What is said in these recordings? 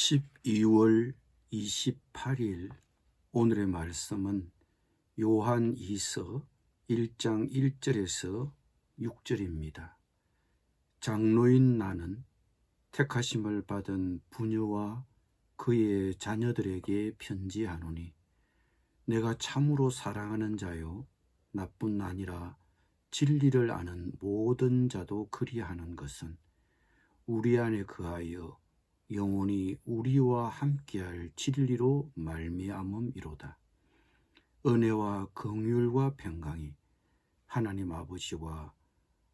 12월 28일 오늘의 말씀은 요한 2서 1장 1절에서 6절입니다. 장로인 나는 택하심을 받은 부녀와 그의 자녀들에게 편지하노니 내가 참으로 사랑하는 자요 나뿐 아니라 진리를 아는 모든 자도 그리하는 것은 우리 안에 거하여 영원히 우리와 함께할 진리로 말미암음이로다. 은혜와 긍휼과 평강이 하나님 아버지와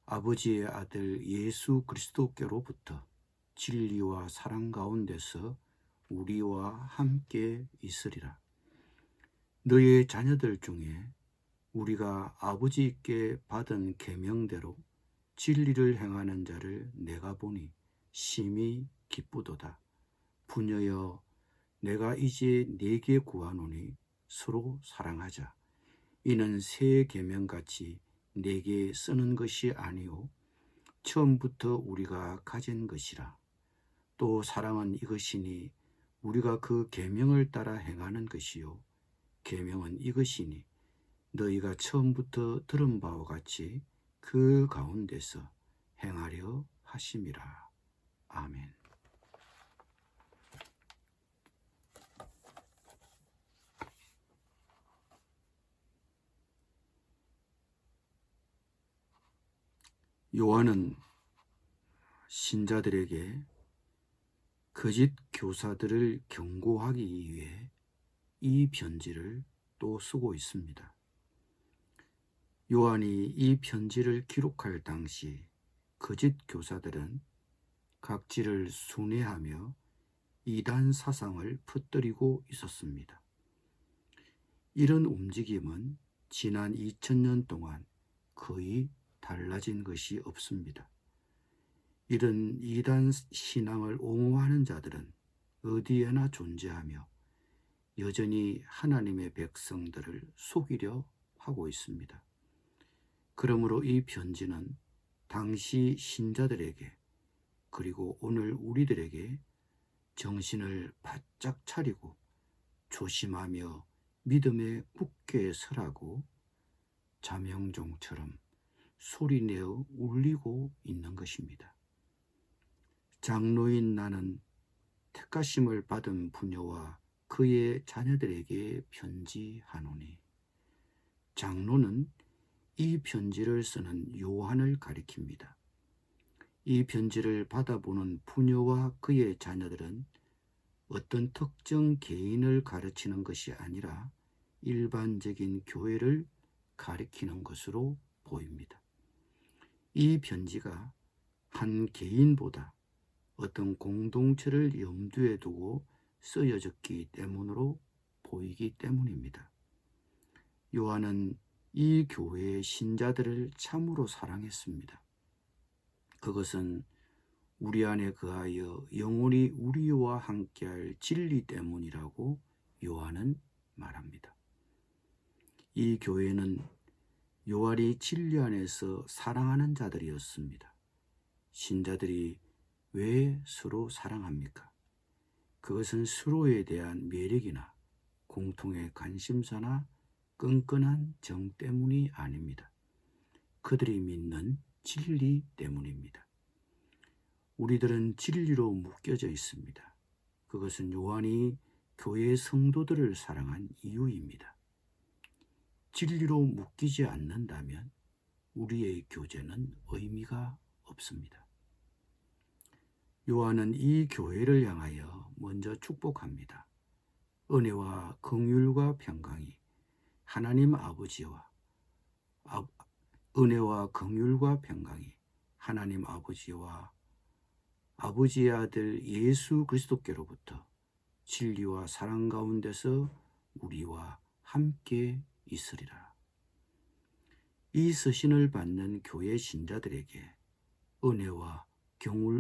아버지의 아들 예수 그리스도께로부터 진리와 사랑 가운데서 우리와 함께 있으리라. 너의 자녀들 중에 우리가 아버지께 받은 계명대로 진리를 행하는 자를 내가 보니 심히 기쁘도다. 부녀여, 내가 이제 네게 구하노니 서로 사랑하자. 이는 새 계명같이 네게 쓰는 것이 아니요 처음부터 우리가 가진 것이라. 또 사랑은 이것이니 우리가 그 계명을 따라 행하는 것이요 계명은 이것이니 너희가 처음부터 들은 바와 같이 그 가운데서 행하려 하심이라. 아멘. 요한은 신자들에게 거짓 교사들을 경고하기 위해 이 편지를 또 쓰고 있습니다. 요한이 이 편지를 기록할 당시 거짓 교사들은 각지를 순회하며 이단 사상을 퍼뜨리고 있었습니다. 이런 움직임은 지난 2000년 동안 거의 달라진 것이 없습니다. 이런 이단 신앙을 옹호하는 자들은 어디에나 존재하며 여전히 하나님의 백성들을 속이려 하고 있습니다. 그러므로 이 편지는 당시 신자들에게 그리고 오늘 우리들에게 정신을 바짝 차리고 조심하며 믿음에 굳게 서라고 자명종처럼 소리내어 울리고 있는 것입니다. 장로인 나는 택하심을 받은 부녀와 그의 자녀들에게 편지하노니. 장로는 이 편지를 쓰는 요한을 가리킵니다. 이 편지를 받아보는 부녀와 그의 자녀들은 어떤 특정 개인을 가르치는 것이 아니라 일반적인 교회를 가리키는 것으로 보입니다. 이 편지가 한 개인보다 어떤 공동체를 염두에 두고 쓰여졌기 때문으로 보이기 때문입니다. 요한은 이 교회의 신자들을 참으로 사랑했습니다. 그것은 우리 안에 거하여 영원히 우리와 함께할 진리 때문이라고 요한은 말합니다. 이 교회는 요한이 진리 안에서 사랑하는 자들이었습니다. 신자들이 왜 서로 사랑합니까? 그것은 서로에 대한 매력이나 공통의 관심사나 끈끈한 정 때문이 아닙니다. 그들이 믿는 진리 때문입니다. 우리들은 진리로 묶여져 있습니다. 그것은 요한이 교회의 성도들을 사랑한 이유입니다. 진리로 묶이지 않는다면 우리의 교제는 의미가 없습니다. 요한은 이 교회를 향하여 먼저 축복합니다. 은혜와 긍휼과 평강이 하나님 아버지와 은혜와 긍휼과 평강이 하나님 아버지와 아버지의 아들 예수 그리스도께로부터 진리와 사랑 가운데서 우리와 함께 있으리라. 이 서신을 받는 교회 신자들에게 은혜와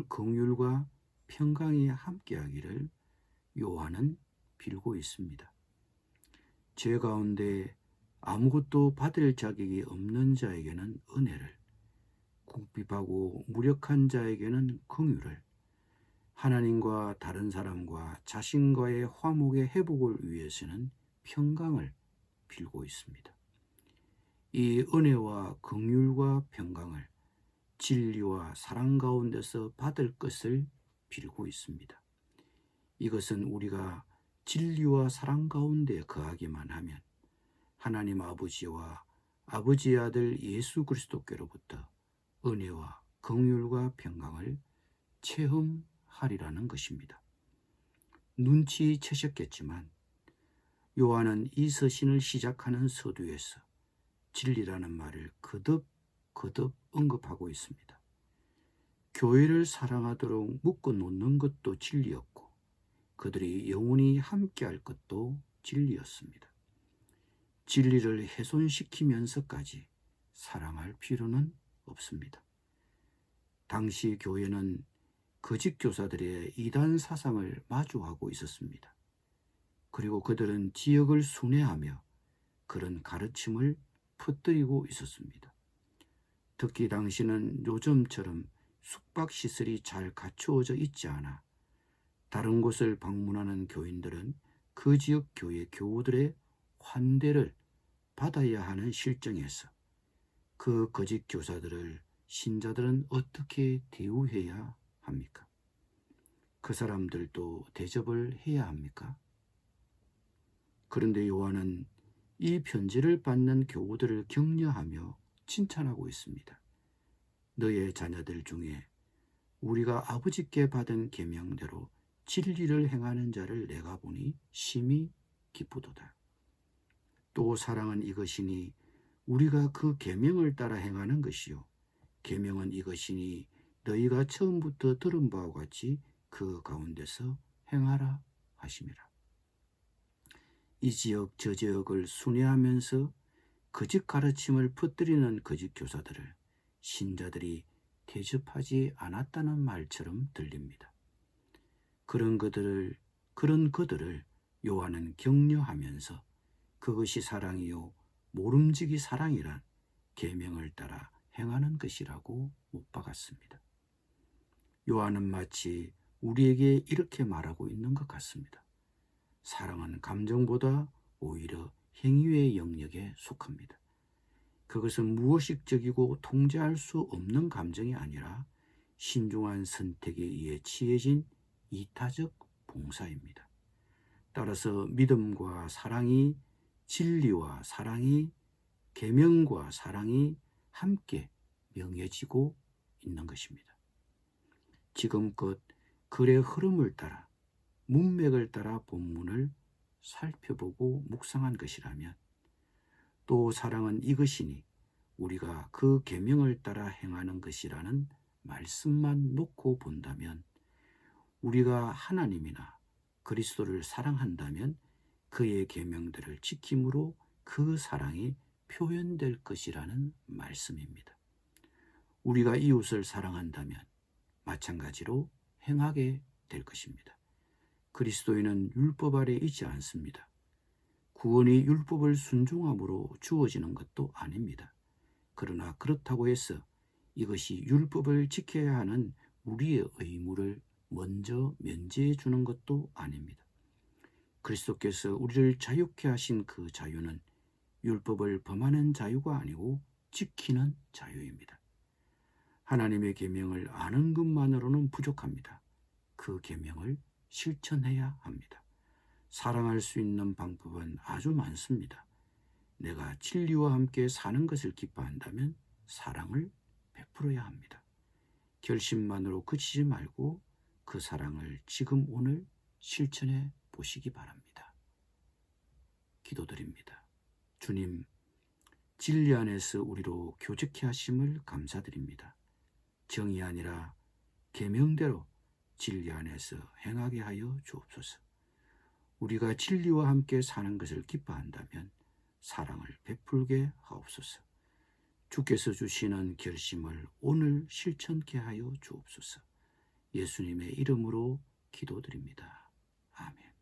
긍휼과 평강이 함께하기를 요한은 빌고 있습니다. 죄 가운데 아무것도 받을 자격이 없는 자에게는 은혜를, 궁핍하고 무력한 자에게는 긍휼을, 하나님과 다른 사람과 자신과의 화목의 회복을 위해서는 평강을 빌고 있습니다. 이 은혜와 긍휼과 평강을 진리와 사랑 가운데서 받을 것을 빌고 있습니다. 이것은 우리가 진리와 사랑 가운데 거하기만 하면 하나님 아버지와 아버지의 아들 예수 그리스도께로부터 은혜와 긍휼과 평강을 체험하리라는 것입니다. 눈치채셨겠지만 요한은 이 서신을 시작하는 서두에서 진리라는 말을 거듭 언급하고 있습니다. 교회를 사랑하도록 묶어 놓는 것도 진리였고 그들이 영원히 함께할 것도 진리였습니다. 진리를 훼손시키면서까지 사랑할 필요는 없습니다. 당시 교회는 거짓 교사들의 이단 사상을 마주하고 있었습니다. 그리고 그들은 지역을 순회하며 그런 가르침을 퍼뜨리고 있었습니다. 특히 당시는 요즘처럼 숙박시설이 잘 갖추어져 있지 않아 다른 곳을 방문하는 교인들은 그 지역 교회 교우들의 환대를 받아야 하는 실정에서 그 거짓 교사들을 신자들은 어떻게 대우해야 합니까? 그 사람들도 대접을 해야 합니까? 그런데 요한은 이 편지를 받는 교우들을 격려하며 칭찬하고 있습니다. 너의 자녀들 중에 우리가 아버지께 받은 계명대로 진리를 행하는 자를 내가 보니 심히 기쁘도다. 또 사랑은 이것이니 우리가 그 계명을 따라 행하는 것이요 계명은 이것이니 너희가 처음부터 들은 바와 같이 그 가운데서 행하라 하심이라. 이 지역 저 지역을 순회하면서 거짓 가르침을 퍼뜨리는 거짓 교사들을 신자들이 대접하지 않았다는 말처럼 들립니다. 그런 그들을 요한은 격려하면서 그것이 사랑이요 모름지기 사랑이란 계명을 따라 행하는 것이라고 못 박았습니다. 요한은 마치 우리에게 이렇게 말하고 있는 것 같습니다. 사랑은 감정보다 오히려 행위의 영역에 속합니다. 그것은 무의식적이고 통제할 수 없는 감정이 아니라 신중한 선택에 의해 취해진 이타적 봉사입니다. 따라서 믿음과 사랑이 진리와 사랑이 계명과 사랑이 함께 명해지고 있는 것입니다. 지금껏 글의 흐름을 따라 문맥을 따라 본문을 살펴보고 묵상한 것이라면 또 사랑은 이것이니 우리가 그 계명을 따라 행하는 것이라는 말씀만 놓고 본다면 우리가 하나님이나 그리스도를 사랑한다면 그의 계명들을 지킴으로 그 사랑이 표현될 것이라는 말씀입니다. 우리가 이웃을 사랑한다면 마찬가지로 행하게 될 것입니다. 그리스도인은 율법 아래 있지 않습니다. 구원이 율법을 순종함으로 주어지는 것도 아닙니다. 그러나 그렇다고 해서 이것이 율법을 지켜야 하는 우리의 의무를 먼저 면제해 주는 것도 아닙니다. 그리스도께서 우리를 자유케 하신 그 자유는 율법을 범하는 자유가 아니고 지키는 자유입니다. 하나님의 계명을 아는 것만으로는 부족합니다. 그 계명을 실천해야 합니다. 사랑할 수 있는 방법은 아주 많습니다. 내가 진리와 함께 사는 것을 기뻐한다면 사랑을 베풀어야 합니다. 결심만으로 그치지 말고 그 사랑을 지금 오늘 실천해 보시기 바랍니다. 기도드립니다. 주님, 진리 안에서 우리로 교제케 하심을 감사드립니다. 정이 아니라 계명대로 진리 안에서 행하게 하여 주옵소서. 우리가 진리와 함께 사는 것을 기뻐한다면 사랑을 베풀게 하옵소서. 주께서 주시는 결심을 오늘 실천케 하여 주옵소서. 예수님의 이름으로 기도드립니다. 아멘.